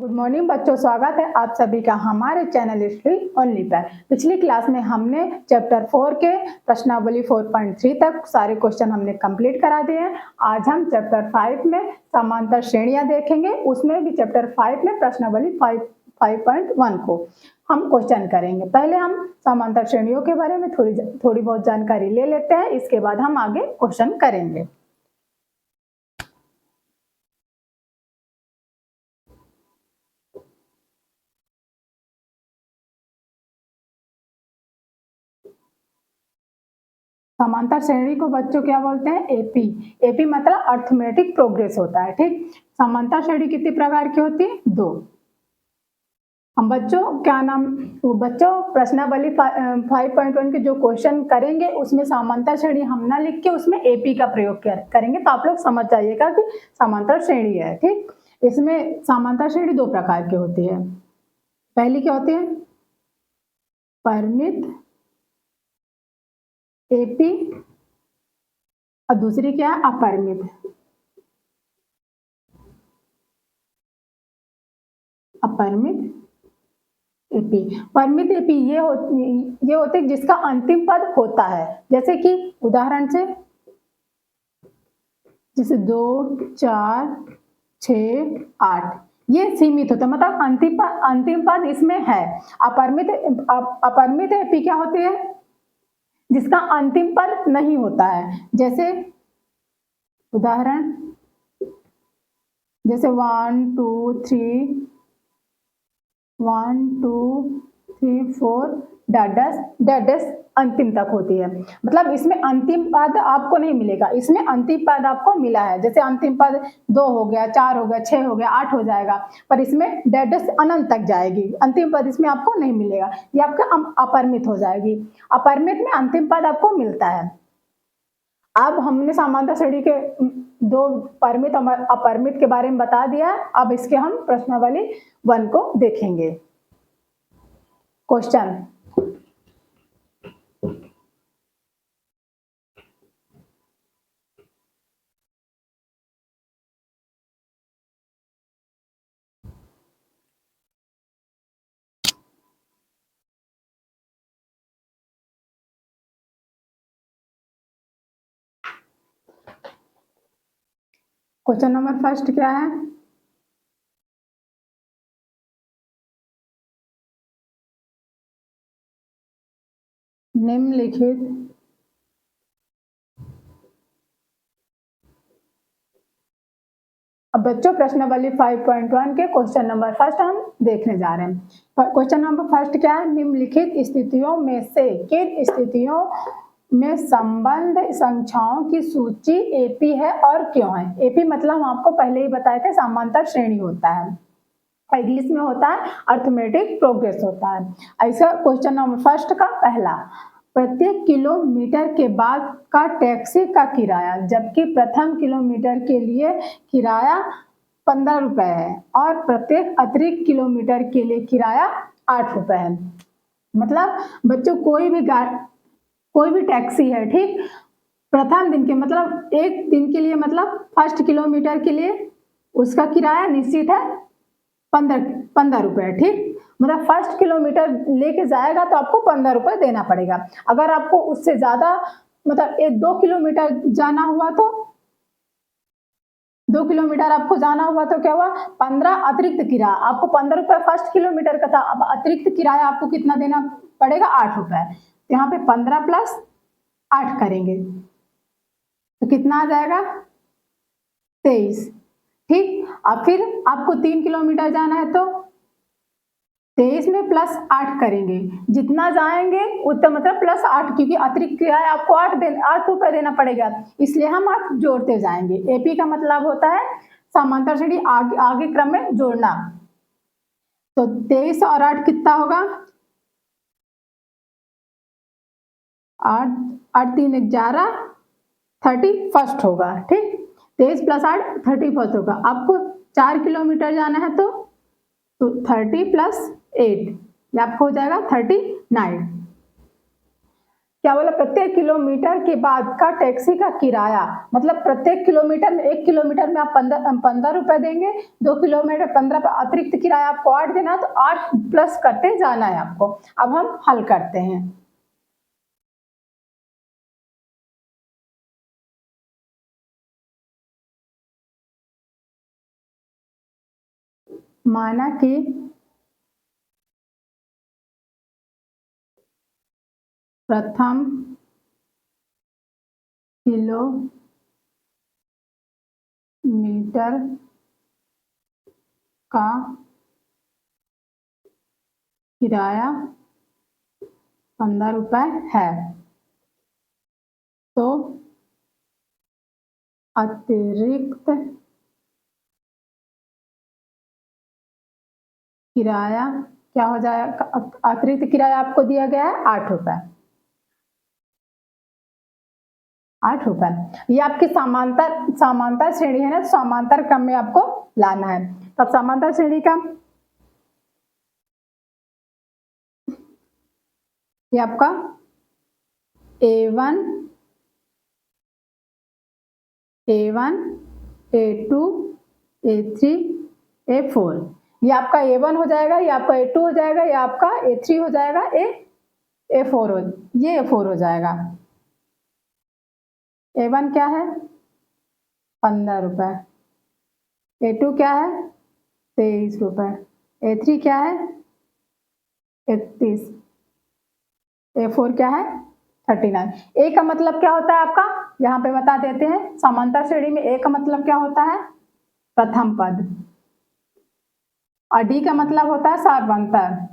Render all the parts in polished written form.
Good morning बच्चों, स्वागत है आप सभी का हमारे चैनल हिस्ट्री ओनली पर। पिछली क्लास में हमने चैप्टर 4 के प्रश्नावली 4.3 तक सारे क्वेश्चन हमने कंप्लीट करा दिए हैं। आज हम चैप्टर 5 में समांतर श्रेणियां देखेंगे। उसमें भी चैप्टर 5 में प्रश्नावली 5.1 को हम क्वेश्चन करेंगे। पहले हम समांतर श्रेणियों के बारे में थोड़ी बहुत जानकारी ले लेते हैं, इसके बाद हम आगे क्वेश्चन करेंगे। समांतर श्रेणी को बच्चों क्या बोलते हैं? एपी। एपी मतलब अर्थमेटिक प्रोग्रेस होता है। ठीक, समांतर श्रेणी कितने प्रकार की होती है? 2। हम बच्चों क्या नाम बच्चों प्रश्नावली 5.1 के जो क्वेश्चन करेंगे उसमें समांतर श्रेणी हम ना लिख के उसमें एपी का प्रयोग करेंगे, तो आप लोग समझ जाइएगा कि समांतर श्रेणी है। ठीक, इसमें समांतर श्रेणी 2 प्रकार की होती है। पहली क्या होती है? परिमित एपी, और दूसरी क्या है? अपरिमित। अपरिमित एपी। परिमित एपी ये होते जिसका अंतिम पद होता है, जैसे कि उदाहरण से जैसे 2, 4, 6, 8 ये सीमित होता है, मतलब अंतिम पद इसमें है। अपरिमित एपी क्या होती है? जिसका अंतिम पद नहीं होता है। जैसे उदाहरण जैसे 1 2 3 1 2 3 4 डैडस अंतिम तक होती है। मतलब इसमें अंतिम पद आपको नहीं मिलेगा, इसमें अंतिम पद आपको मिला है। जैसे अंतिम पद 2 हो गया, 4 हो गया, 6 हो गया, 8 हो जाएगा, पर इसमें डैडस अनंत तक जाएगी। अंतिम पद इसमें आपको नहीं मिलेगा, ये आपका अपरिमित हो जाएगी। अपरिमित में अंतिम पद आपको मिलता है। अब हमने समांतर श्रेणी के 2 परिमित और अपरिमित के बारे में बता दिया है। अब इसके हम प्रश्नावली 1 को देखेंगे। क्वेश्चन क्वेश्चन नंबर फर्स्ट क्या है? निम्नलिखित अब बच्चों प्रश्नावली 5.1 के क्वेश्चन नंबर फर्स्ट हम देखने जा रहे हैं। क्वेश्चन नंबर फर्स्ट क्या है? निम्नलिखित स्थितियों में से किन स्थितियों में संबंध संख्याओं की सूची एपी है और क्यों है? एपी मतलब हम आपको पहले ही बताए थे समांतर श्रेणी होता है, इंग्लिश में होता है अर्थमेटिक प्रोग्रेस होता है। ऐसा क्वेश्चन नंबर फर्स्ट का पहला, प्रत्येक किलोमीटर के बाद का टैक्सी का किराया, जबकि प्रथम किलोमीटर के लिए किराया 15 रुपए है और प्रत्येक अतिरिक्त किलोमीटर के लिए किराया 8 रुपए है। मतलब बच्चों कोई भी टैक्सी है, ठीक, प्रथम दिन के मतलब एक दिन के लिए, मतलब फर्स्ट किलोमीटर के लिए उसका किराया निश्चित है 15 रुपए। ठीक, मतलब फर्स्ट किलोमीटर लेके जाएगा तो आपको 15 रुपए देना पड़ेगा। अगर आपको उससे ज्यादा मतलब 2 किलोमीटर जाना हुआ तो 2 किलोमीटर आपको जाना हुआ तो क्या हुआ? 15 अतिरिक्त किराया, आपको 15 रुपए फर्स्ट किलोमीटर का था, अब अतिरिक्त किराया आपको कितना देना पड़ेगा? 8 रुपए। यहाँ पे 15 प्लस 8 करेंगे तो कितना आ जाएगा? 23। ठीक, अब फिर आपको 3 किलोमीटर जाना है तो 23 में प्लस 8 करेंगे, जितना जाएंगे उतना मतलब प्लस 8, क्योंकि अतिरिक्त किराया आपको 8 रुपए देना पड़ेगा, इसलिए हम 8 जोड़ते जाएंगे। एपी का मतलब होता है समांतर श्रेणी आगे क्रम में जोड़ना। तो 23 और 8 कितना होगा? 8 3 11 31 होगा। ठीक, 23 प्लस 8 31 होगा। आपको 4 किलोमीटर जाना है तो 30 प्लस 8 ये आपको हो जाएगा 39। क्या बोला, प्रत्येक किलोमीटर के बाद का टैक्सी का किराया, मतलब प्रत्येक किलोमीटर में, 1 किलोमीटर में आप 15 रुपए देंगे, 2 किलोमीटर 15 अतिरिक्त किराया आपको 8 देना, तो 8 प्लस करते जाना है आपको। अब हम हल करते हैं। माना कि प्रथम किलोमीटर का किराया 15 रुपए है, तो अतिरिक्त किराया क्या हो जाएगा, अतिरिक्त किराया आपको दिया गया है 8 रुपए। 8 रुपए, ये आपकी समांतर श्रेणी है ना, समांतर क्रम में आपको लाना है। तब समांतर श्रेणी का ये आपका A1, A2, A3, A4, ये आपका A1 हो जाएगा, ये आपका A2 हो जाएगा, ये आपका A3 हो जाएगा, A4 ये A4 हो जाएगा। A1 क्या है, 15 रुपए, A2 क्या है, 23 रुपए, A3 क्या है, 31, A4 क्या है, 39। ए का मतलब क्या होता है आपका, यहाँ पे बता देते हैं। समांतर श्रेणी में ए का मतलब क्या होता है, प्रथम पद, और डी का मतलब होता है सर्वांतर,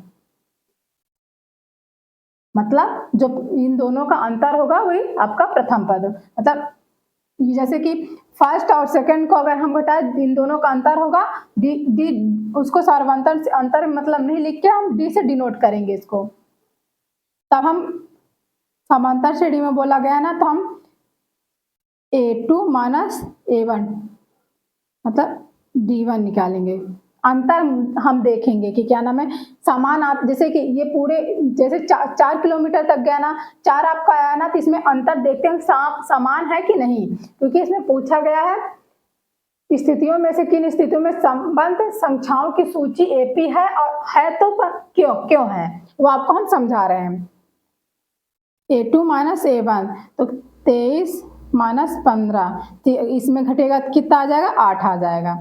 मतलब जो इन दोनों का अंतर होगा वही आपका प्रथम पद। मतलब जैसे कि फर्स्ट और सेकंड को अगर हम घटाए, इन दोनों का अंतर होगा, डी उसको सर्वांतर से अंतर मतलब नहीं लिख के हम डी से डिनोट करेंगे इसको। तब हम समांतर श्रेणी में बोला गया ना, तो हम A2 माइनस A1 मतलब D1 निकालेंगे। अंतर हम देखेंगे कि क्या नाम है, समान आप जैसे कि ये पूरे जैसे 4 किलोमीटर तक गया ना, 4 आपका आया ना, तो इसमें अंतर देखते हैं समान है कि नहीं, क्योंकि इसमें पूछा गया है स्थितियों में से किन स्थितियों में संबंध संख्याओं की सूची AP है, और है तो क्यों है, वो आपको हम समझा रहे हैं। A2 माइनस A1, तो 23 माइनस 15, इसमें घटेगा कितना आ जाएगा, 8 आ जाएगा।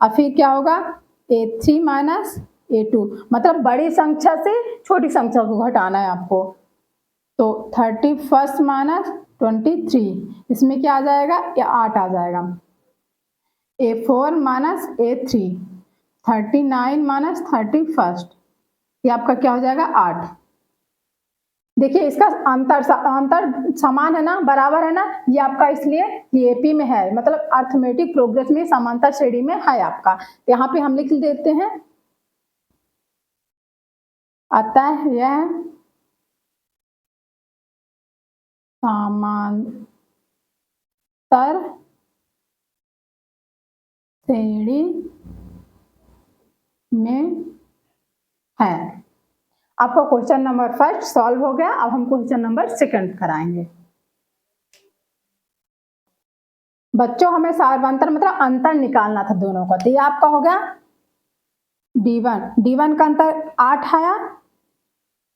और फिर क्या होगा, A3 माइनस A2, मतलब बड़ी संख्या से छोटी संख्या को घटाना है आपको, तो 31 माइनस 23, इसमें क्या आ जाएगा, या 8 आ जाएगा। A4 माइनस A3, 39 माइनस 31, ये आपका क्या हो जाएगा, 8। देखिए इसका अंतर समान है ना, बराबर है ना, ये आपका इसलिए ये AP में है, मतलब अर्थमेटिक प्रोग्रेस में समांतर श्रेणी में है आपका। यहाँ पे हम लिख देते हैं, अतः यह समांतर श्रेणी में है। आपका क्वेश्चन नंबर फर्स्ट सॉल्व हो गया। अब हम क्वेश्चन नंबर सेकंड कराएंगे। बच्चों हमें सार्वंतर मतलब अंतर निकालना था दोनों का, तो ये आपका हो गया D1 का अंतर 8 आया,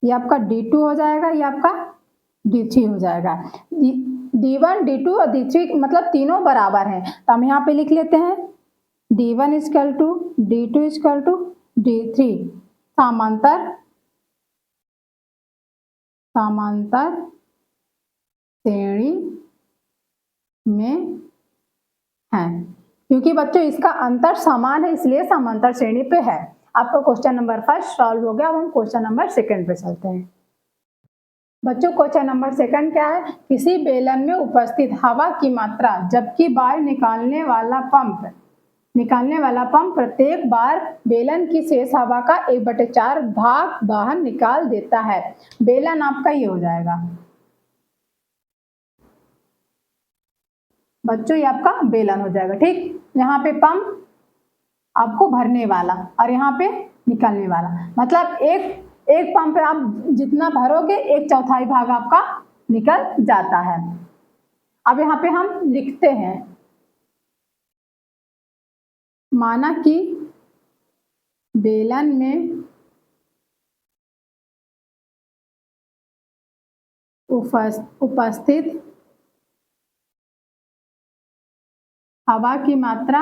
ये आपका D2 हो जाएगा, ये आपका D3 हो जाएगा। D1 D2 और D3 मतलब तीनों बराबर हैं, तो हम यहाँ पे लिख लेते हैं D1 equal to D2 equal to D3, समांतर श्रेणी में है। क्योंकि बच्चों इसका अंतर समान है, इसलिए समांतर श्रेणी पे है। आपका क्वेश्चन नंबर फर्स्ट सॉल्व हो गया। अब हम क्वेश्चन नंबर सेकंड पे चलते हैं। बच्चों क्वेश्चन नंबर सेकंड क्या है, किसी बेलन में उपस्थित हवा की मात्रा जबकि वायु निकालने वाला पंप प्रत्येक बार बेलन की शेष हवा का 1/4 भाग बाहर निकाल देता है। बेलन आपका ये हो जाएगा बच्चों, ये आपका बेलन हो जाएगा, ठीक। यहाँ पे पंप आपको भरने वाला और यहाँ पे निकालने वाला, मतलब एक पंप पे आप जितना भरोगे 1/4 भाग आपका निकल जाता है। अब यहाँ पे हम लिखते हैं, माना कि बेलन में उपस्थित हवा की मात्रा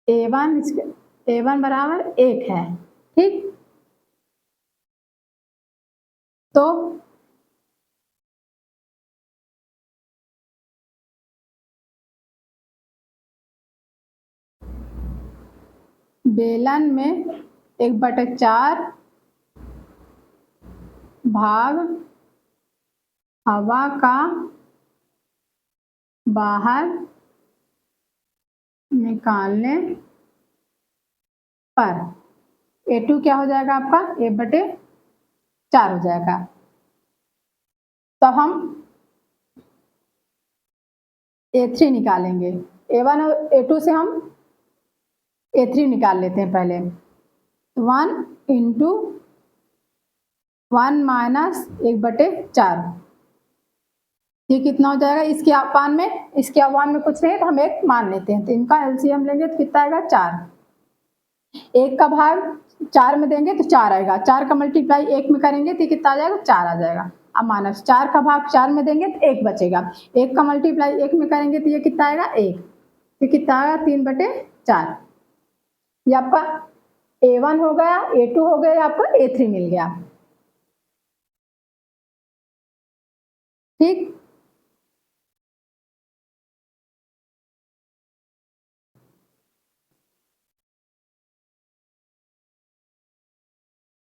A1 बराबर 1 है, ठीक। तो बेलन में 1/4 भाग हवा का बाहर निकालने पर A2 क्या हो जाएगा आपका 1/4 हो जाएगा। तो हम A3 निकालेंगे, A1 और A2 से हम A3 निकाल लेते हैं पहले। 1 × 1 - 1/4, ये कितना हो जाएगा, इसके अपान में, इसके अपान में कुछ नहीं तो हम 1 मान लेते हैं, तो इनका एलसीएम लेंगे तो कितना आएगा 4। 1 का भाग 4 में देंगे तो 4 आएगा, 4 का मल्टीप्लाई 1 में करेंगे तो कितना आ जाएगा 4 आ जाएगा। अब माइनस 4 का भाग 4 में देंगे तो 1 बचेगा, 1 का मल्टीप्लाई 1 में करेंगे तो ये कितना आएगा 1, ये कितना आएगा 3/4। ये आपका A1 हो गया, A2 हो गया, आपको A3 मिल गया, ठीक।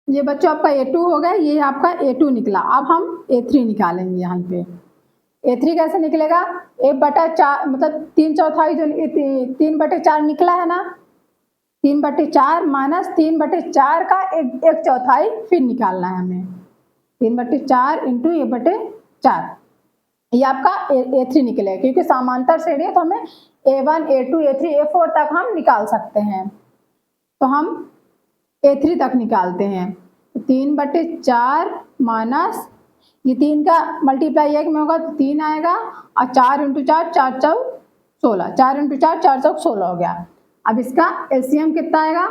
ये बच्चों आपका A2 हो गया, ये आपका A2 निकला। अब हम A3 निकालेंगे। यहाँ पे A3 कैसे निकलेगा, 1/4 मतलब 3/4 जो 3/4 निकला है ना, 3/4 माइनस 3/4 का 1/4 फिर निकालना है हमें, 3/4 × 1/4, ये आपका A3 निकलेगा, क्योंकि समांतर श्रेणी है तो हमें A1 A2 A3 A4 तक हम निकाल सकते हैं। तो हम A3 तक निकालते हैं, 3/4 माइनस ये 3 का मल्टीप्लाई 1 में होगा तो 3 आएगा, और 4 × 4 4 चौक 16, 4 × 4 4 चौक 16 हो गया। अब इसका एलसीएम कितना आएगा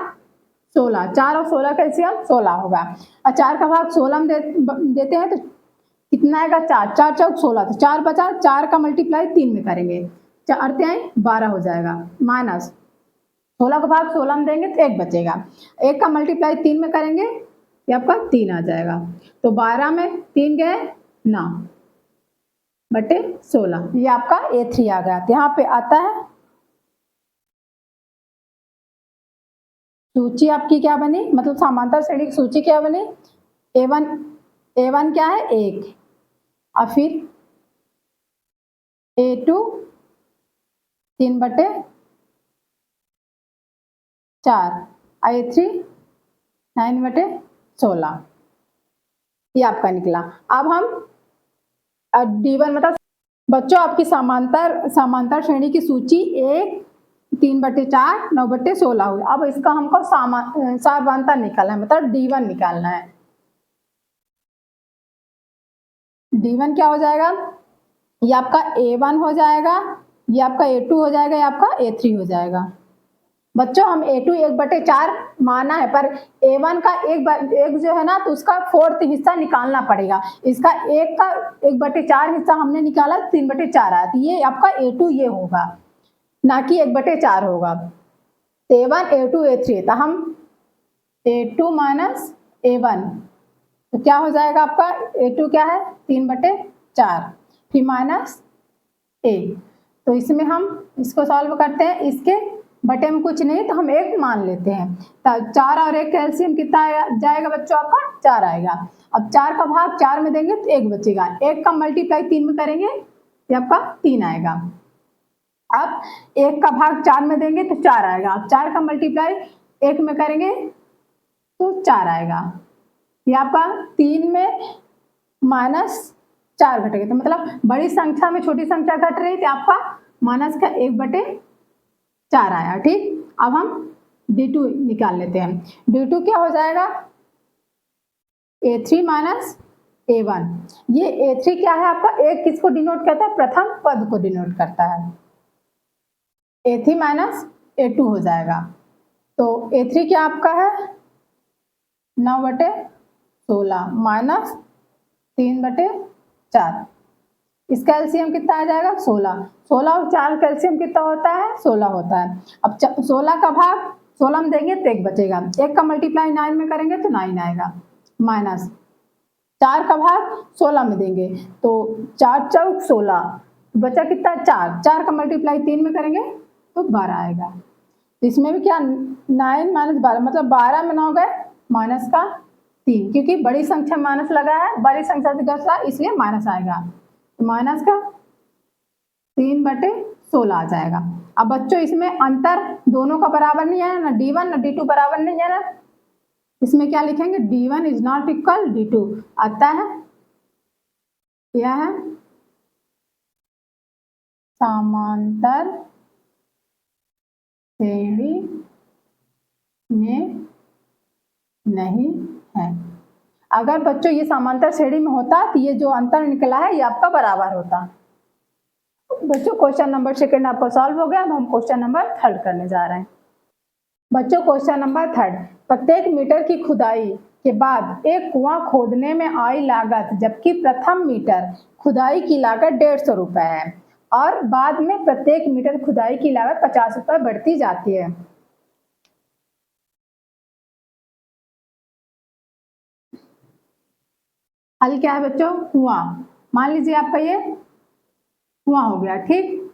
16, 4 और 16 का एलसीएम 16 होगा, और 4 का भाग 16 में देते हैं तो कितना आएगा 4, 4 चौक 16, तो 4 बचा, 4 का मल्टीप्लाई 3 में करेंगे, 4 3 12 हो जाएगा, माइनस 16 का भाग 16 में देंगे तो 1 बचेगा, 1 का मल्टीप्लाई 3 में करेंगे ये आपका 3 आ जाएगा, तो 12 में 3 गए 9/16, ये आपका A3 आ गया। तो यहाँ पे आता है सूची आपकी क्या बनी, मतलब समांतर श्रेणी की सूची क्या बनी, A1 क्या है 1, और फिर A2 3/4, A3 9/16, ये आपका निकला। अब हम D1 मतलब बच्चों आपकी समांतर श्रेणी की सूची 1 3/4 9/16 हुई। अब इसका हमको समांतर निकालना है, मतलब D1 निकालना है। D1 क्या हो जाएगा, ये आपका A1 हो जाएगा, ये आपका A2 हो जाएगा, ये आपका A3 हो जाएगा। बच्चों हम A2 1/4 माना है, पर A1 का एक जो है ना तो उसका 4th हिस्सा निकालना पड़ेगा, इसका 1 का 1/4 हिस्सा हमने निकाला 3/4 आया, तो ये आपका A2 ये होगा, ना कि 1/4 होगा। A1 A2 A3, तो हम A2 माइनस A1, तो क्या हो जाएगा आपका A2 क्या है 3/4, फिर माइनस A, तो इसमें हम इसको सॉल्व करते हैं, इसके बटे में कुछ नहीं तो हम 1 मान लेते हैं, तो 4 और 1 का एलसीएम कितना जाएगा बच्चों आपका 4 आएगा। अब 4 का भाग 4 में देंगे तो 1 बचेगा, 1 का मल्टीप्लाई 3 में करेंगे ये आपका 3 आएगा। अब 1 का भाग 4 में देंगे तो 4 आएगा, अब 4 का मल्टीप्लाई 1 में करेंगे तो 4 आएगा, ये आपका 3 में -4 घटेगा, तो मतलब बड़ी संख्या में छोटी संख्या घट रही थी, आपका माइनस का 1/4 आया, ठीक। अब हम D2 निकाल लेते हैं, D2 क्या हो जाएगा A3 माइनस A1। ये A3 क्या है आपका, एक किसको डिनोट करता है, प्रथम पद को डिनोट करता है। A3 माइनस A2 हो जाएगा। तो A3 क्या आपका है 9/16 माइनस 3/4। इसका एलसीएम कितना आ जाएगा 16। 16 और 4 का एलसीएम कितना होता है 16 होता है। अब 16 का भाग 16 में देंगे तो 1 बचेगा, 1 का मल्टीप्लाई 9 में करेंगे तो 9 आएगा, माइनस 4 का भाग 16 में देंगे तो 4 चौक 16, बचा कितना 4, 4 का मल्टीप्लाई 3 में करेंगे तो 12 आएगा। इसमें भी क्या 9 माइनस 12 मतलब 12 में 9 गए माइनस का 3, क्योंकि बड़ी संख्या माइनस लगा है, बड़ी संख्या से घटा इसलिए माइनस आएगा, तो माइनस का 3/16 आ जाएगा। अब बच्चों इसमें अंतर दोनों का बराबर नहीं है ना, D1 ना D2 बराबर नहीं है ना, इसमें क्या लिखेंगे D1 is not equal D2 आता है। क्या है समांतर श्रेणी में नहीं है। अगर बच्चों ये समांतर श्रेणी में होता तो ये जो अंतर निकला है ये आपका बराबर होता। बच्चों क्वेश्चन नंबर 2 आपका सॉल्व हो गया। अब हम क्वेश्चन नंबर 3 करने जा रहे हैं। बच्चों क्वेश्चन नंबर 3, प्रत्येक मीटर की खुदाई के बाद एक कुआं खोदने में आई लागत, जबकि प्रथम मीटर खुदाई की लागत 150 रुपए है और बाद में प्रत्येक मीटर खुदाई की लागत 50 रुपए बढ़ती जाती है। हल क्या है बच्चों, कुआं, मान लीजिए आपका ये कुआं हो गया, ठीक।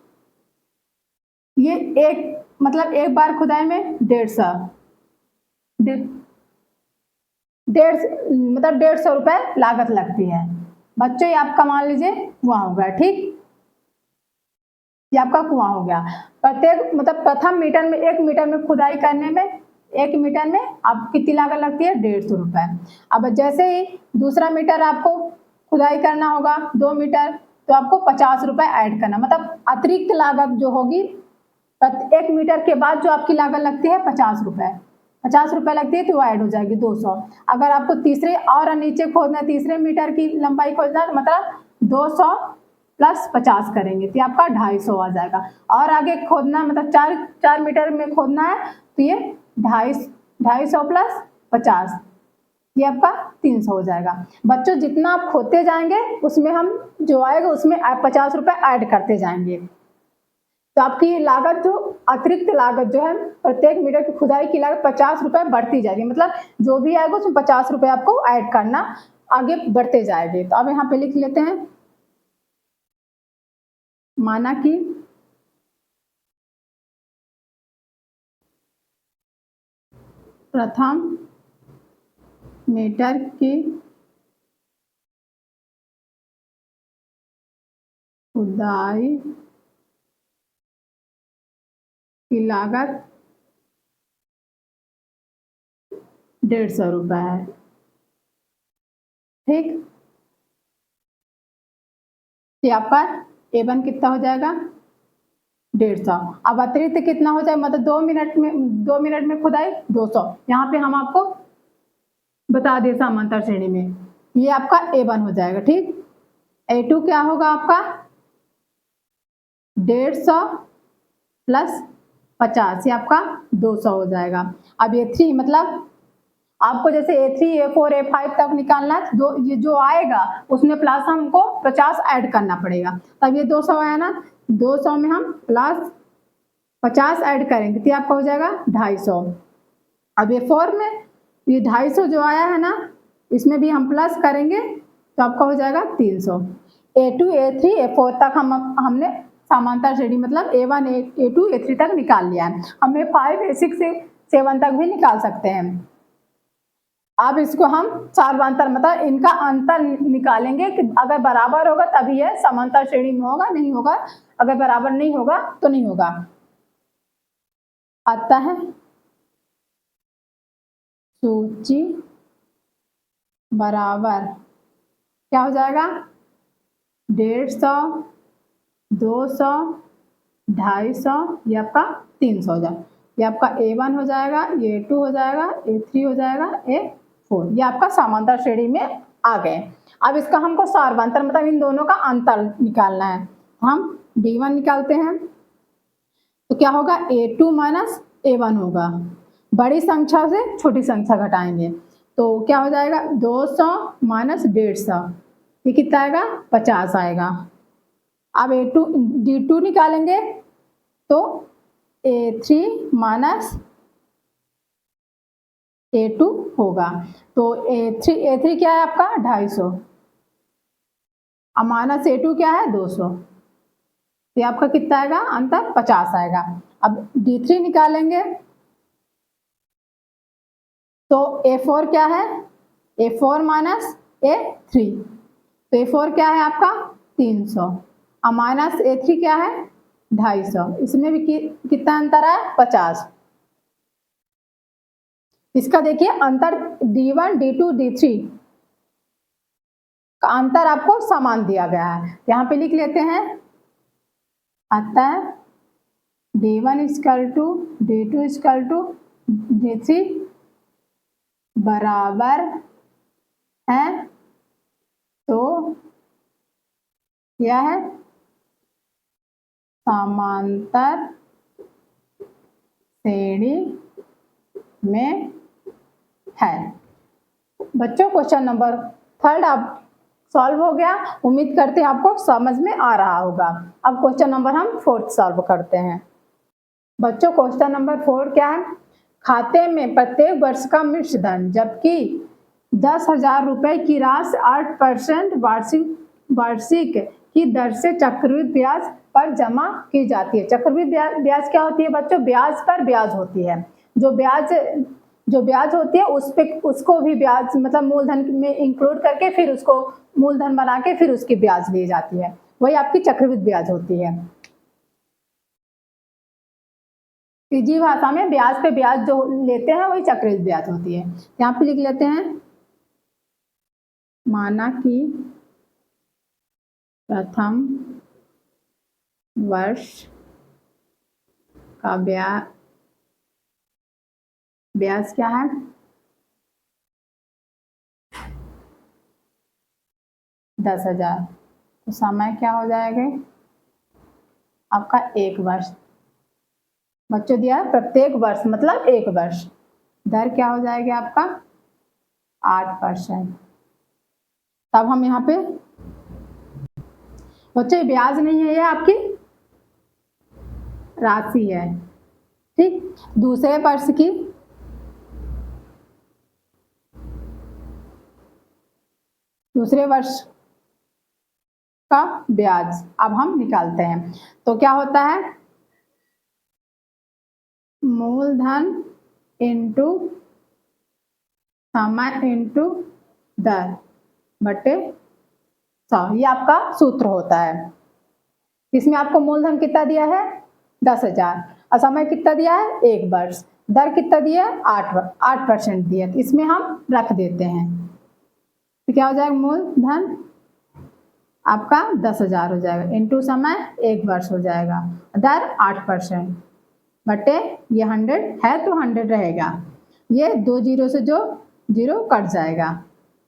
ये एक मतलब एक बार खुदाई में 150 मतलब 150 रुपए लागत लगती है। बच्चों ये आपका मान लीजिए कुआं हो गया, ठीक, ये आपका कुआं हो गया। प्रत्येक मतलब प्रथम मीटर में 1 मीटर में खुदाई करने में 1 मीटर में आप कितनी लागत लगती है 150 रुपए। अब जैसे ही दूसरा मीटर आपको खुदाई करना होगा 2 मीटर, तो आपको 50 रुपए ऐड करना, मतलब अतिरिक्त लागत जो होगी 1 मीटर के बाद जो आपकी लागत लगती है 50 रुपए, 50 रुपए लगती है तो वो ऐड हो जाएगी 200। अगर आपको तीसरे और नीचे खोदना, तीसरे मीटर की लंबाई खोजना है मतलब 200 प्लस 50 करेंगे तो आपका 250 आ जाएगा। और आगे खोदना मतलब 4 मीटर में खोदना है तो ये 250 प्लस 50 ये आपका 300 हो जाएगा। बच्चों जितना आप खोदते जाएंगे उसमें हम जो आएगा उसमें 50 रुपए ऐड करते जाएंगे, तो आपकी लागत जो अतिरिक्त लागत जो है प्रत्येक मीटर की खुदाई की लागत 50 रुपए बढ़ती जाएगी, मतलब जो भी आएगा उसमें 50 रुपए आपको ऐड करना, आगे बढ़ते जाएंगे। तो अब यहाँ पे लिख लेते हैं, माना कि प्रथम मीटर की खुदाई की लागत 150 रुपए है, ठीक। ये आपका A1 कितना हो जाएगा 150। अब अतिरिक्त कितना हो जाए मतलब 2 मिनट में खुदाई 200, यहाँ पे हम आपको बता दें समांतर श्रेणी में, ये आपका A1 हो जाएगा, ठीक। A2 क्या होगा आपका 150 प्लस 50, ये आपका 200 हो जाएगा। अब A3 मतलब आपको जैसे A3 A4 A5 तक निकालना है, ये जो आएगा उसमें प्लस हमको 50 ऐड करना पड़ेगा, तब ये 200 आया ना, 200 में हम प्लस 50 ऐड करेंगे तो आपका हो जाएगा 250। अब A4 में ये 250 जो आया है ना इसमें भी हम प्लस करेंगे तो आपका हो जाएगा 300। A2 A3 A4 तक हमने समांतर श्रेणी मतलब A1 A2 A3 तक निकाल लिया है, हम A5 A6 A7 तक भी निकाल सकते हैं। अब इसको हम सार्वंतर मतलब इनका अंतर निकालेंगे कि अगर बराबर होगा तभी यह समांतर श्रेणी में होगा, नहीं होगा अगर बराबर नहीं होगा तो नहीं होगा। आता है सूची बराबर क्या हो जाएगा 150 200 250 ये आपका 300 हो जाएगा, ये आपका A1 हो जाएगा, A2 हो जाएगा, A3 हो जाएगा, A4, ये आपका समांतर श्रेणी में आ गए। अब इसका हमको सार्वंतर मतलब इन दोनों का अंतर निकालना है। हम D1 निकालते हैं तो क्या होगा, A2 माइनस A1 होगा। बड़ी संख्या से छोटी संख्या घटाएंगे तो क्या हो जाएगा, 200 माइनस 150, ये कितना आएगा, 50 आएगा। अब D2 निकालेंगे तो A3 माइनस A2 होगा। तो A3 क्या है आपका 250, अब माइनस A2 क्या है 200, ये आपका कितना आएगा अंतर, 50 आएगा। अब D3 निकालेंगे तो A4 क्या है, A4 माइनस A3, तो A4 क्या है आपका 300, और माइनस A3 क्या है 250, इसमें भी कितना अंतर है 50। इसका देखिए अंतर D1, D2, D3 का अंतर आपको समान दिया गया है, यहाँ पे लिख लेते हैं। अतः D1 equal to D2 equal to D3 बराबर है, तो यह है समांतर श्रेणी में है। बच्चों क्वेश्चन नंबर 3 आप सॉल्व हो गया, उम्मीद करते हैं आपको समझ में आ रहा होगा। अब क्वेश्चन नंबर हम 4 सॉल्व करते हैं। बच्चों क्वेश्चन नंबर 4 क्या है, खाते में प्रत्येक वर्ष का मिश्र धन जबकि 10,000 रुपए की राशि 8% वार्षिक की दर से चक्रवृद्धि ब्याज पर जमा की जाती है। चक्रवृद्धि ब्याज क्या होती है बच्चों, ब्याज पर ब्याज होती है। जो ब्याज होती है उस पे उसको भी ब्याज मतलब मूलधन में इंक्लूड करके फिर उसको मूलधन बना के फिर उसकी ब्याज ली जाती है, वही आपकी चक्रवृद्धि ब्याज होती है। सीधी भाषा में ब्याज पे ब्याज जो लेते हैं वही चक्रवृद्धि ब्याज होती है। यहाँ पे लिख लेते हैं, माना कि प्रथम वर्ष का ब्याज क्या है 10,000, तो समय क्या हो जाएगा आपका 1 वर्ष। बच्चों दिया है प्रत्येक वर्ष मतलब 1 वर्ष, दर क्या हो जाएगी आपका 8%। तब हम यहाँ पे बच्चों ब्याज नहीं है, ये आपकी राशि है, ठीक। दूसरे वर्ष का ब्याज अब हम निकालते हैं तो क्या होता है, मूलधन इंटू समय इंटू दर बटे 100, ये आपका सूत्र होता है। इसमें आपको मूलधन कितना दिया है 10,000 और समय कितना दिया है 1 वर्ष, दर कितना दिया है 8% दिया, तो इसमें हम रख देते हैं तो क्या हो जाएगा, मूलधन आपका 10,000 हो जाएगा इंटू समय 1 वर्ष हो जाएगा, दर 8% बटे ये 100 है तो 100 रहेगा, ये 2 जीरो से जो जीरो कट जाएगा,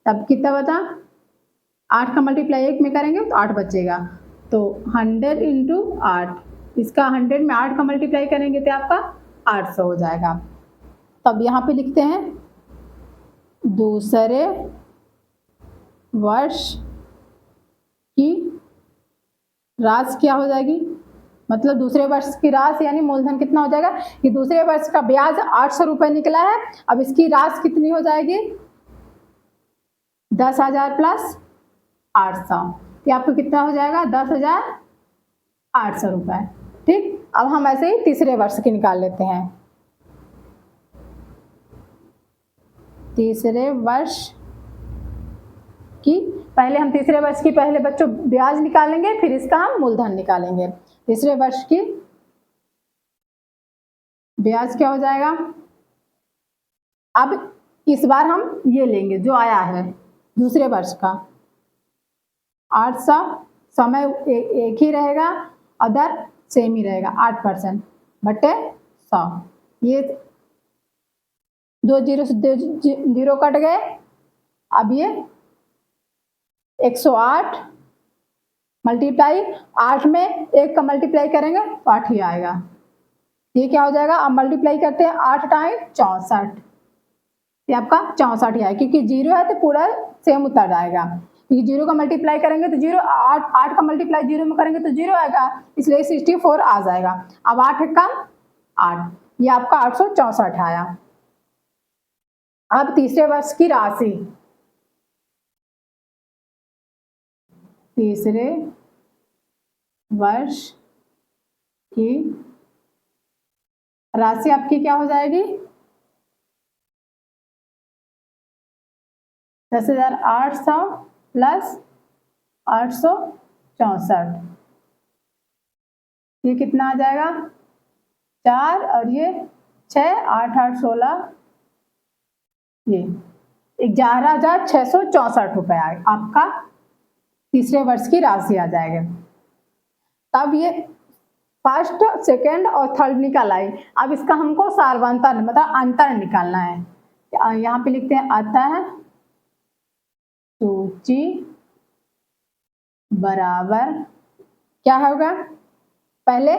तब कितना बता 8 का मल्टीप्लाई 1 में करेंगे तो 8 बचेगा, तो 100 इंटू 8, इसका 100 में 8 का मल्टीप्लाई करेंगे तो आपका 800 हो जाएगा। तब यहाँ पे लिखते हैं दूसरे वर्ष की राशि क्या हो जाएगी, मतलब दूसरे वर्ष की राशि यानी मूलधन कितना हो जाएगा, कि दूसरे वर्ष का ब्याज 800 रुपये निकला है, अब इसकी राशि कितनी हो जाएगी 10,000 प्लस 800, तो आपको कितना हो जाएगा 10,800 रुपये, ठीक। अब हम ऐसे ही तीसरे वर्ष की निकाल लेते हैं। तीसरे वर्ष की पहले हम तीसरे वर्ष की पहले बच्चों ब्याज निकालेंगे, फिर इसका हम मूलधन निकालेंगे। तीसरे वर्ष की ब्याज क्या हो जाएगा, अब इस बार हम ये लेंगे जो आया है दूसरे वर्ष का 800, समय एक ही रहेगा और दर सेम ही रहेगा 8% बटे 100, ये 2 जीरो से 2 जीरो कट गए, अब ये 108 मल्टीप्लाई 8 में 1 का मल्टीप्लाई करेंगे तो 8 ही आएगा। ये क्या हो जाएगा, अब मल्टीप्लाई करते हैं 8 टाइम 64, ये आपका 64 ही आएगा, क्योंकि 0 है तो पूरा सेम उत्तर आएगा, क्योंकि 0 का मल्टीप्लाई करेंगे तो 0, 8 का मल्टीप्लाई 0 में करेंगे तो 0 आएगा, इसलिए 64 आ जाएगा। अब 8 कम 8, ये आपका 864 आया। अब तीसरे वर्ष की राशि, तीसरे वर्ष की राशि आपकी क्या हो जाएगी, 10,800 प्लस 864, ये कितना आ जाएगा 4 और ये 6, 8 8 16, ये 11,664 रुपये आपका तीसरे वर्ष की राशि आ जाएगा। तब ये फर्स्ट, सेकंड और थर्ड निकल आई। अब इसका हमको सार्वंतर मतलब अंतर निकालना है। यहाँ पे लिखते हैं अतः सूची बराबर क्या होगा, पहले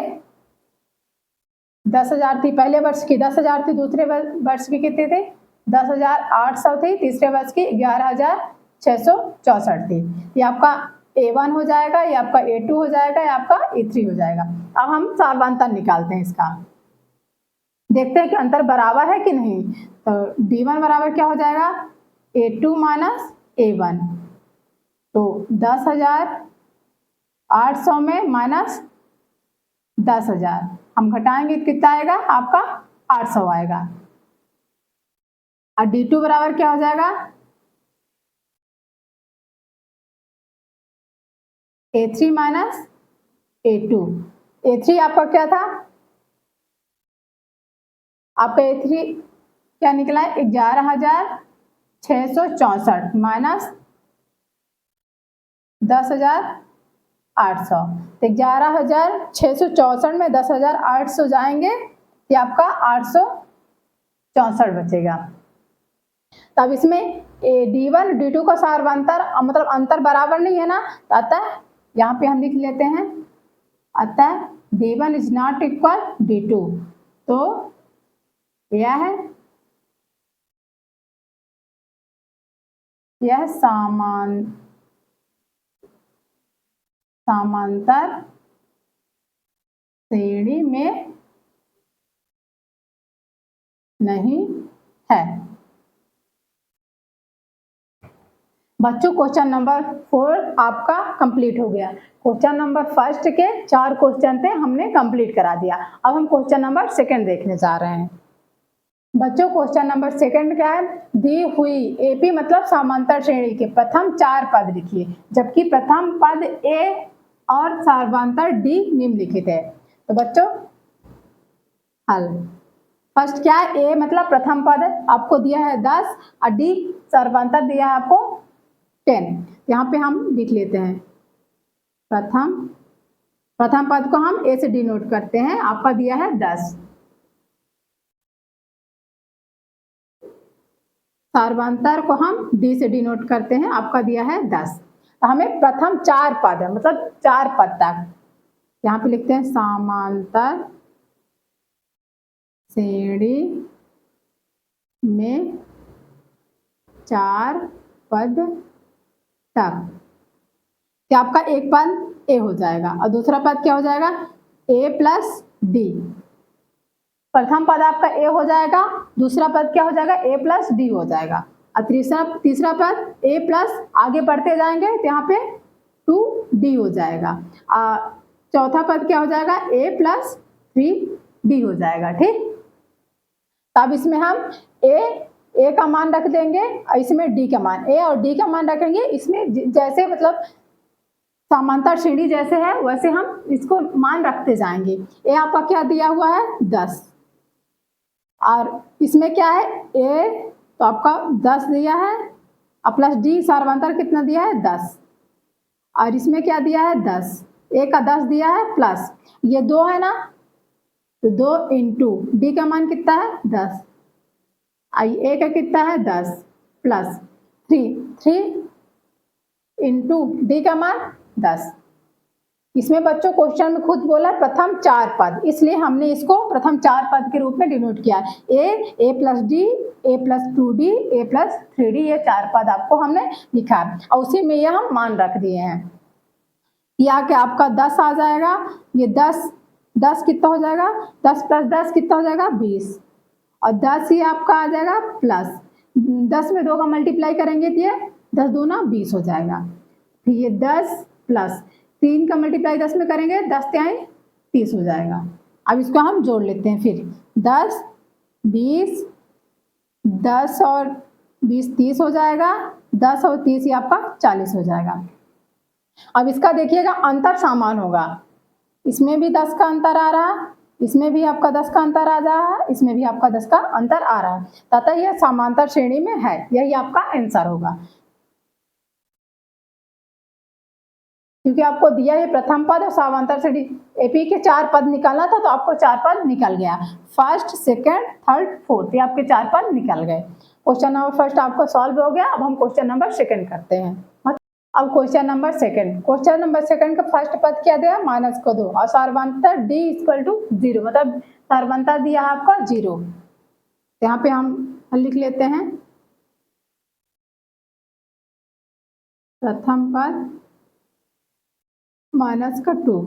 10,000 थी पहले वर्ष की, 10,000 थी दूसरे वर्ष की कितनी थी 10,800 थी, तीसरे वर्ष की 11,664 थी। ये आपका A1 हो जाएगा, ये आपका A2 हो जाएगा, ये आपका A3 हो जाएगा। अब हम सार्वंतर निकालते हैं इसका, देखते हैं कि अंतर बराबर है कि नहीं। तो D1 बराबर क्या हो जाएगा A2 माइनस A1, तो 10,800 में माइनस 10,000 हम घटाएंगे तो कितना आएगा आपका 800 आएगा। और D2 बराबर क्या हो जाएगा A3 माइनस A2। A3 आपका क्या था, आपका A3 क्या निकला है 11,664 माइनस 10,800, तो 11,664 में 10,800 जाएंगे, ये आपका 864 बचेगा। तब इसमें D1 D2 का सार्वंतर मतलब अंतर बराबर नहीं है ना, तो अतः यहाँ पे हम लिख लेते हैं अतः D1 is not equal D2, तो यह समांतर श्रेणी में नहीं है। बच्चों क्वेश्चन नंबर 4 आपका कंप्लीट हो गया। क्वेश्चन नंबर फर्स्ट के 4 क्वेश्चन थे, हमने कंप्लीट करा दिया। अब हम क्वेश्चन नंबर सेकंड देखने जा रहे हैं। बच्चों क्वेश्चन नंबर सेकंड क्या है, दी हुई एपी मतलब समांतर श्रेणी के प्रथम 4 पद लिखिए, जबकि प्रथम पद ए और सार्वंतर डी निम्नलिखित है। तो बच्चों हल, फर्स्ट क्या है, ए मतलब प्रथम पद आपको दिया है 10 और डी सार्वंतर दिया है आपको 10। यहाँ पे हम लिख लेते हैं प्रथम पद को हम ए से डिनोट करते हैं, आपका दिया है 10, सार्वंतर को हम डी से डिनोट करते हैं, आपका दिया है 10। तो हमें प्रथम 4 पद है मतलब 4 पद तक, यहाँ पे लिखते हैं समांतर श्रेणी में 4 पद तक, क्या आपका एक पद ए हो जाएगा और दूसरा पद क्या हो जाएगा ए प्लस डी। प्रथम पद आपका ए हो जाएगा, दूसरा पद क्या हो जाएगा ए प्लस डी हो जाएगा, और तीसरा पद ए प्लस आगे बढ़ते जाएंगे तो यहाँ पे 2d हो जाएगा, चौथा पद क्या हो जाएगा ए प्लस 3d हो जाएगा। ठीक, तब इसमें हम ए का मान रख देंगे और इसमें डी का मान, ए और डी का मान रखेंगे। इसमें जैसे मतलब समांतर श्रेणी जैसे है वैसे हम इसको मान रखते जाएंगे। ए आपका क्या दिया हुआ है 10, और इसमें क्या है ए तो आपका 10 दिया है और प्लस डी सार्वंतर कितना दिया है 10, और इसमें क्या दिया है 10, ए का 10 दिया है प्लस ये 2 है ना, तो 2 इंटू डी का मान कितना है 10, आई ए का कितना है 10 प्लस 3 इंटू डी का मान 10। इसमें बच्चों क्वेश्चन में खुद बोला प्रथम 4 पद, इसलिए हमने इसको प्रथम 4 पद के रूप में डिनोट किया। ए प्लस डी, ए प्लस 2d, ए प्लस 3d, ये 4 पद आपको हमने लिखा और उसी में ये हम मान रख दिए हैं। या कि आपका 10 आ जाएगा, ये 10 कितना हो जाएगा, 10 प्लस 10 कितना हो जाएगा 20, और 10 ही आपका आ जाएगा प्लस 10 में 2 का मल्टीप्लाई करेंगे तो ये 10 दूना 20 हो जाएगा। फिर ये 10 प्लस 3 का मल्टीप्लाई 10 में करेंगे, 10 तिहाई 30 हो जाएगा। अब इसको हम जोड़ लेते हैं फिर, 10 20, 10 और 20 30 हो जाएगा, 10 और 30 ही आपका 40 हो जाएगा। अब इसका देखिएगा अंतर समान होगा, इसमें भी 10 का अंतर आ रहा, इसमें भी आपका 10 का अंतर आ रहा है, इसमें भी आपका 10 का अंतर आ रहा है, तथा यह समांतर श्रेणी में है, यही आपका आंसर होगा। क्योंकि आपको दिया ये प्रथम पद और समांतर श्रेणी एपी के 4 पद निकालना था, तो आपको 4 पद निकल गया, फर्स्ट सेकंड थर्ड फोर्थ, ये आपके 4 पद निकल गए। क्वेश्चन नंबर फर्स्ट आपको सॉल्व हो गया। अब हम क्वेश्चन नंबर सेकंड करते हैं। अब question number second, question number second का फर्स्ट पद क्या दिया, -2 और सार्वंतर d इक्वल टू 0, मतलब सार्वंतर दिया है आपका 0। यहाँ पे हम लिख लेते हैं प्रथम पद -2,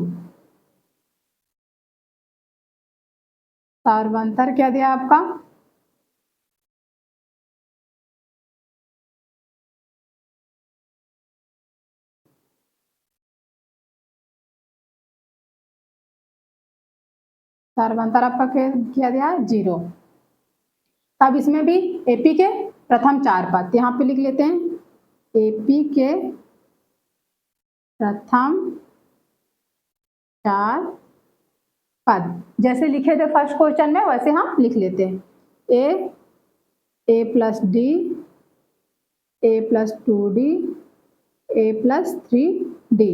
सार्वंतर क्या दिया आपका सार्वंतर आपका क्या दिया है 0। अब इसमें भी एपी के प्रथम 4 पद यहाँ पे लिख लेते हैं, एपी के प्रथम 4 पद जैसे लिखे थे फर्स्ट क्वेश्चन में वैसे हम लिख लेते हैं, ए प्लस डी, ए प्लस 2d, ए प्लस 3d।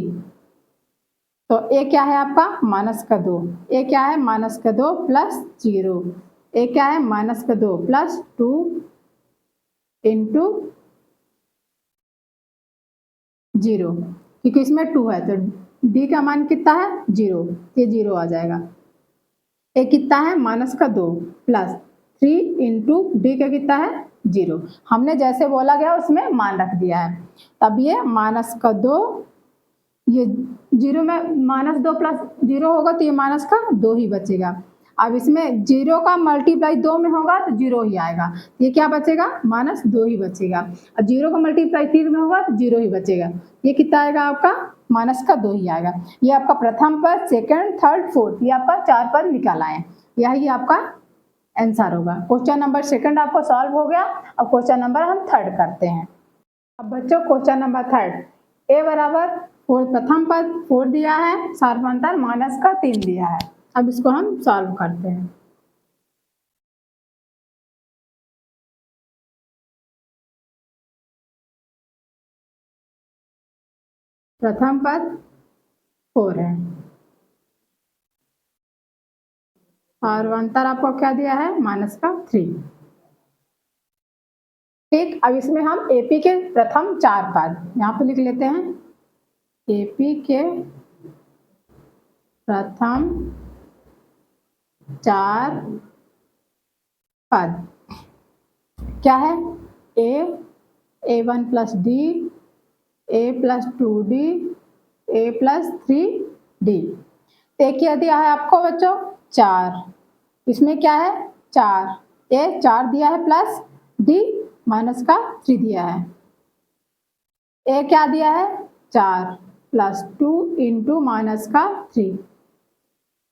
तो ए क्या है आपका -2, ए क्या है -2 प्लस 0, ए क्या है -2 प्लस 2 इंटू 0, क्योंकि इसमें 2 है तो डी का मान कितना है 0, ये 0 आ जाएगा। ए कितना है -2 प्लस 3 इंटू डी का कितना है 0, हमने जैसे बोला गया उसमें मान रख दिया है। तब ये -2, ये 0 में -2 प्लस 0 होगा तो ये -2 ही बचेगा। अब इसमें 0 का मल्टीप्लाई 2 में होगा तो 0 ही आएगा, ये क्या बचेगा -2 ही बचेगा। और 0 का मल्टीप्लाई 3 में होगा तो 0 ही बचेगा, ये कितना आएगा आपका -2 ही आएगा। ये आपका प्रथम पद, सेकंड, थर्ड, फोर्थ, ये आपका 4 पद निकाला है, यही आपका आंसर होगा। क्वेश्चन नंबर सेकंड आपको सॉल्व हो गया। अब क्वेश्चन नंबर हम थर्ड करते हैं। अब बच्चों क्वेश्चन नंबर थर्ड, ए बराबर 4 प्रथम पद 4 दिया है, सार्वंतर -3 दिया है। अब इसको हम सॉल्व करते हैं। प्रथम पद 4 है, सार्वंतर आपको क्या दिया है -3। ठीक, अब इसमें हम एपी के प्रथम 4 पद यहाँ पे लिख लेते हैं, एपी के प्रथम 4 पद क्या है, a1 plus D, a plus 2d, a plus 3d। ए क्या दिया है आपको बच्चों 4, इसमें क्या है 4, a 4 दिया है प्लस d -3 दिया है, a क्या दिया है 4 प्लस 2 इंटू -3,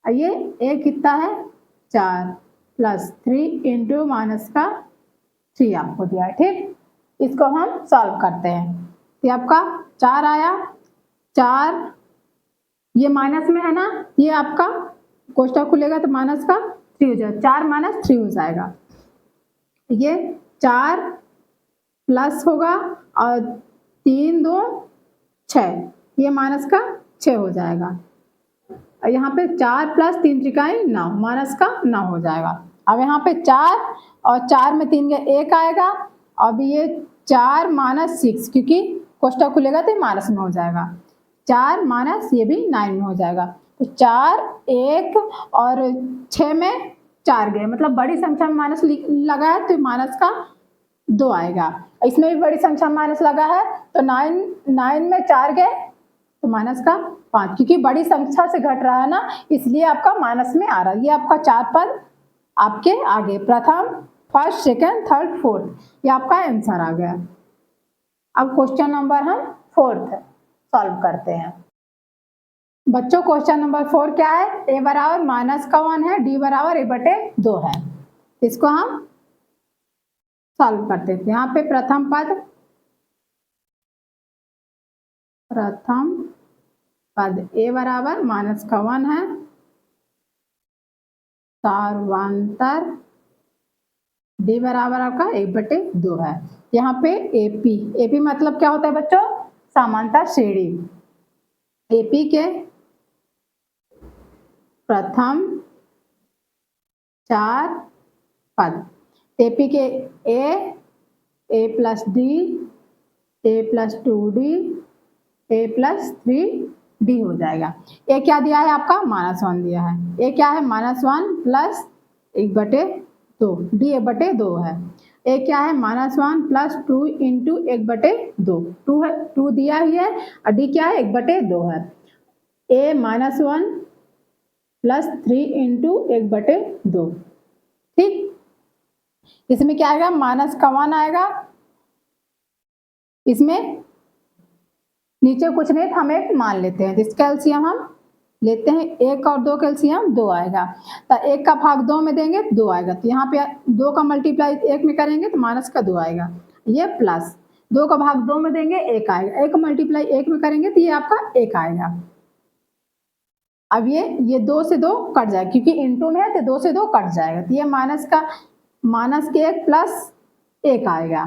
ये a कितना है 4 प्लस 3 इंटू -3 आपको दिया है। ठीक, इसको हम सॉल्व करते हैं। ये आपका 4 आया, 4 ये माइनस में है ना, ये आपका कोष्टक खुलेगा तो -3 हो जाएगा, 4 -3 हो जाएगा। ये 4 प्लस होगा और 3 2 6, ये -6 हो जाएगा। यहाँ पे 4 प्लस 3 त्रिकाई 9, -9 हो जाएगा। अब यहाँ पे 4 और 4 में 3 का 1 आएगा। अब ये 4 -6, क्योंकि कोष्टक खुलेगा तो ये माइनस में हो जाएगा, 4 माइनस ये भी 9 में हो जाएगा। तो 4 1 और 6 में 4 गए, मतलब बड़ी संख्या में माइनस लगा है तो माइनस का 2 आएगा। इसमें भी बड़ी संख्या में माइनस लगा है तो 9 में 4 गए तो माइनस का 5, क्योंकि बड़ी संख्या से घट रहा है ना, इसलिए आपका माइनस में आ रहा है। ये आपका 4 पद आपके आगे, प्रथम, फर्स्ट, सेकंड, थर्ड, फोर्थ, ये आपका आंसर आ गया। अब क्वेश्चन नंबर हम 4 सॉल्व करते हैं। बच्चों क्वेश्चन नंबर 4 क्या है, a बराबर -1 है, d बराबर a/2 है। इसको हम सॉल्व करते थे। यहाँ पे प्रथम पद a बराबर -1 है, सार्वंतर d बराबर आपका 1/2 है। यहाँ पे AP मतलब क्या होता है बच्चों, समांतर श्रेणी। AP के प्रथम 4 पद, AP के a plus d, a plus 2d, a plus 3d हो जाएगा। a क्या दिया है आपका, -1 दिया है। a क्या है, -1 प्लस 1/2, d 1/2 है। a क्या है, -1 प्लस 2 इंटू 1/2, 2 है, 2 दिया ही है, और d क्या है, 1/2 है। a -1 प्लस 3 इंटू 1/2, ठीक। इसमें क्या आएगा, -1 आएगा, इसमें नीचे कुछ नहीं, तो हम एक मान लेते हैं, इसका एलसीएम हम लेते हैं, 1 और 2 का एलसीएम 2 आएगा, तो 1 का भाग 2 में देंगे तो 2 आएगा, तो यहाँ पे 2 का मल्टीप्लाई 1 में करेंगे तो माइनस का 2 आएगा, ये प्लस 2 का भाग 2 में देंगे 1 आएगा, 1 का मल्टीप्लाई 1 में करेंगे तो ये आपका 1 आएगा। अब ये 2 से 2 कट जाएगा, क्योंकि इंटू में है तो 2 से 2 कट जाएगा, तो ये माइनस के 1 प्लस 1 आएगा,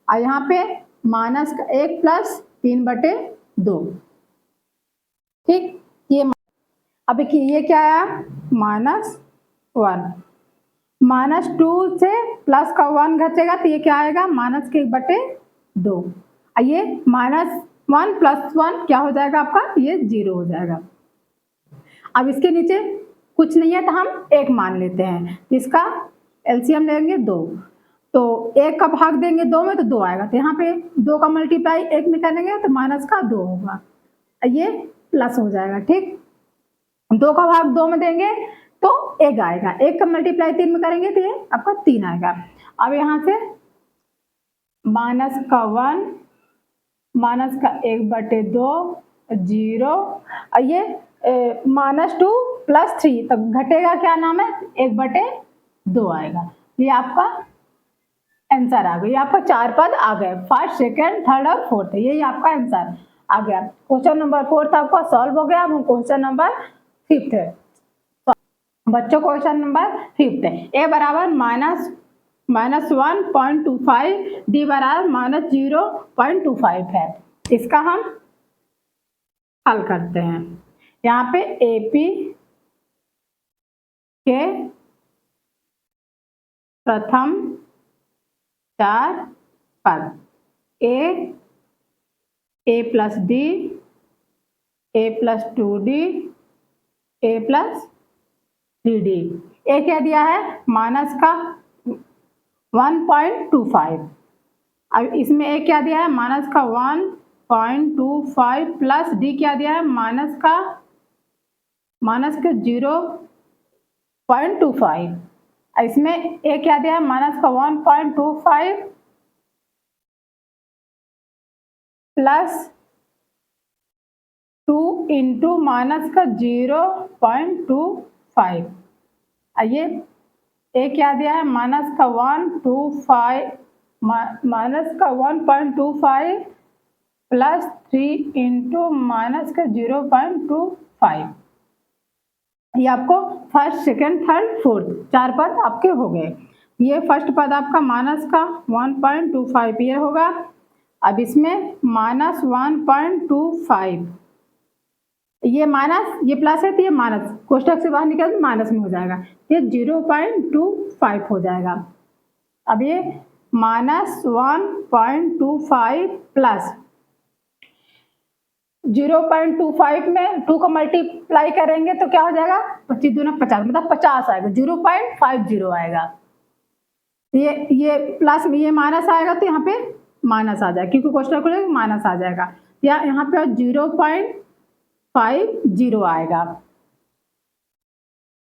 और यहाँ पे माइनस का 1 प्लस 3/2, ठीक। ये अब ये क्या आया, -1, -2 से प्लस का 1 घटेगा तो ये क्या आएगा, -1/2, ये -1 प्लस 1 क्या हो जाएगा आपका, ये 0 हो जाएगा। अब इसके नीचे कुछ नहीं है तो हम 1 मान लेते हैं, इसका एलसीएम लेंगे 2, तो 1 का भाग देंगे 2 में तो 2 आएगा, तो यहाँ पे 2 का मल्टीप्लाई 1 में करेंगे तो माइनस का 2 होगा, ये प्लस हो जाएगा, ठीक। 2 का भाग 2 में देंगे तो 1 आएगा, 1 का मल्टीप्लाई 3 में करेंगे तो ये आपका 3 आएगा। अब यहाँ से -1 -1/2 0, और ये -2 प्लस 3, तो घटेगा क्या नाम है, 1/2 आएगा। ये आपका आंसर आ गया, ये आपका 4 पद आ गए, फर्स्ट, सेकंड, थर्ड और फोर्थ, यही आपका आंसर आ गया। क्वेश्चन नंबर 4 आपका सॉल्व हो गया। अब हम क्वेश्चन नंबर 5 है। बच्चों क्वेश्चन नंबर 5 है, a बराबर -1.25, d बराबर -0.25 है। इसका हम हल करते हैं। यहाँ पे AP के प्रथम 4 पद, a plus d, a plus 2d, a plus 3d, a क्या दिया है, माइनस का 1.25, अब इसमें a क्या दिया है, माइनस का 1.25 प्लस d क्या दिया है, माइनस का 0.25, इसमें a क्या दिया है, माइनस का 1.25 प्लस 2 इंटू माइनस का 0.25, ये a क्या दिया है, माइनस का 1.25 प्लस 3 इंटू माइनस का 0.25, ये आपको फर्स्ट, सेकंड, थर्ड, फोर्थ 4 पद आपके हो गए। ये फर्स्ट पद आपका माइनस का 1.25 ये होगा, अब इसमें -1.25, ये माइनस, ये प्लस है तो ये माइनस, कोष्टक से बाहर निकल तो माइनस में हो जाएगा, ये 0.25 हो जाएगा। अब ये -1.25 प्लस 0.25 में 2 को मल्टीप्लाई करेंगे तो क्या हो जाएगा, 25 दूना 50, मतलब 50 आएगा, 0.50 आएगा। ये प्लस में ये माइनस आएगा तो यहाँ पे माइनस आ जाएगा, क्योंकि क्वेश्चन को माइनस आ जाएगा, या यहाँ पे 0.50 आएगा।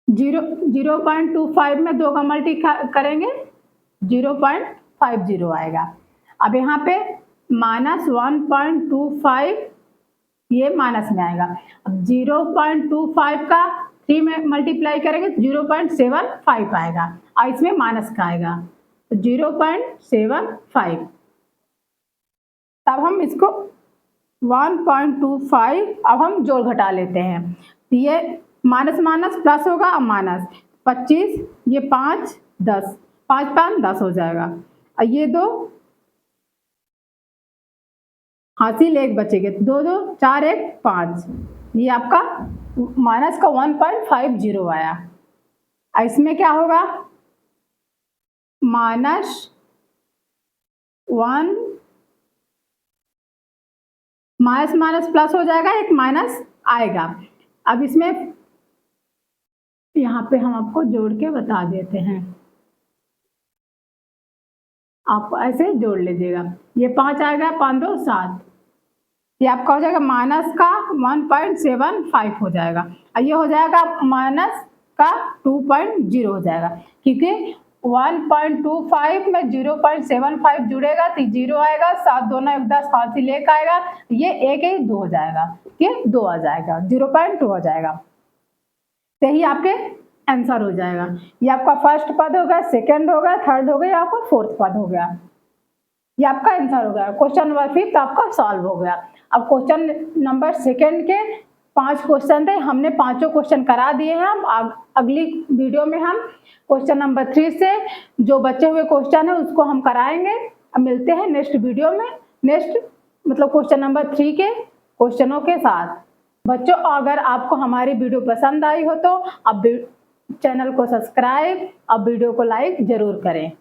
0.25 में 2 का मल्टी करेंगे 0.50 आएगा। अब यहाँ पे -1.25 ये माइनस में आएगा। अब 0.25 का 3 में मल्टीप्लाई करेंगे 0.75 आएगा, और इसमें माइनस का आएगा तो 0.75। तब हम इसको 1.25 अब हम जोड़ घटा लेते हैं, ये माइनस माइनस प्लस होगा, अब माइनस 25, ये 5 10, 5 5 10 हो जाएगा, और ये 2 हासिल 1 बचेगा, 2 2 4 1 5, ये आपका माइनस का 1.50 आया। इसमें क्या होगा, -1 माइनस माइनस प्लस हो जाएगा, एक माइनस आएगा। अब इसमें यहाँ पे हम आपको जोड़ के बता देते हैं, आप ऐसे जोड़ लीजिएगा, ये 5 आएगा, 5 2 7, ये आपका हो जाएगा माइनस का 1.75 हो जाएगा, और ये हो जाएगा माइनस का 2.0 हो जाएगा, क्योंकि 1.25 में 0.75 जुड़ेगा तो 0 आएगा, 7 2 9 10 हासिल 1 आएगा, ये 1 1 2 हो जाएगा, ये 2 आ जाएगा, 0.2 हो जाएगा, यही आपके आंसर हो जाएगा। ये आपका फर्स्ट पद हो गया, सेकंड हो गया, थर्ड हो गया, आपका फोर्थ पद हो गया, ये आपका आंसर हो गया। क्वेश्चन नंबर 5 आपका सॉल्व हो गया। अब क्वेश्चन नंबर सेकंड के 5 क्वेश्चन थे, हमने पांचों क्वेश्चन करा दिए हैं। हम अगली वीडियो में हम क्वेश्चन नंबर 3 से जो बचे हुए क्वेश्चन है उसको हम कराएंगे। अब मिलते हैं नेक्स्ट वीडियो में, नेक्स्ट मतलब क्वेश्चन नंबर 3 के क्वेश्चनों के साथ। बच्चों, अगर आपको हमारी वीडियो पसंद आई हो तो आप चैनल को सब्सक्राइब और वीडियो को लाइक जरूर करें।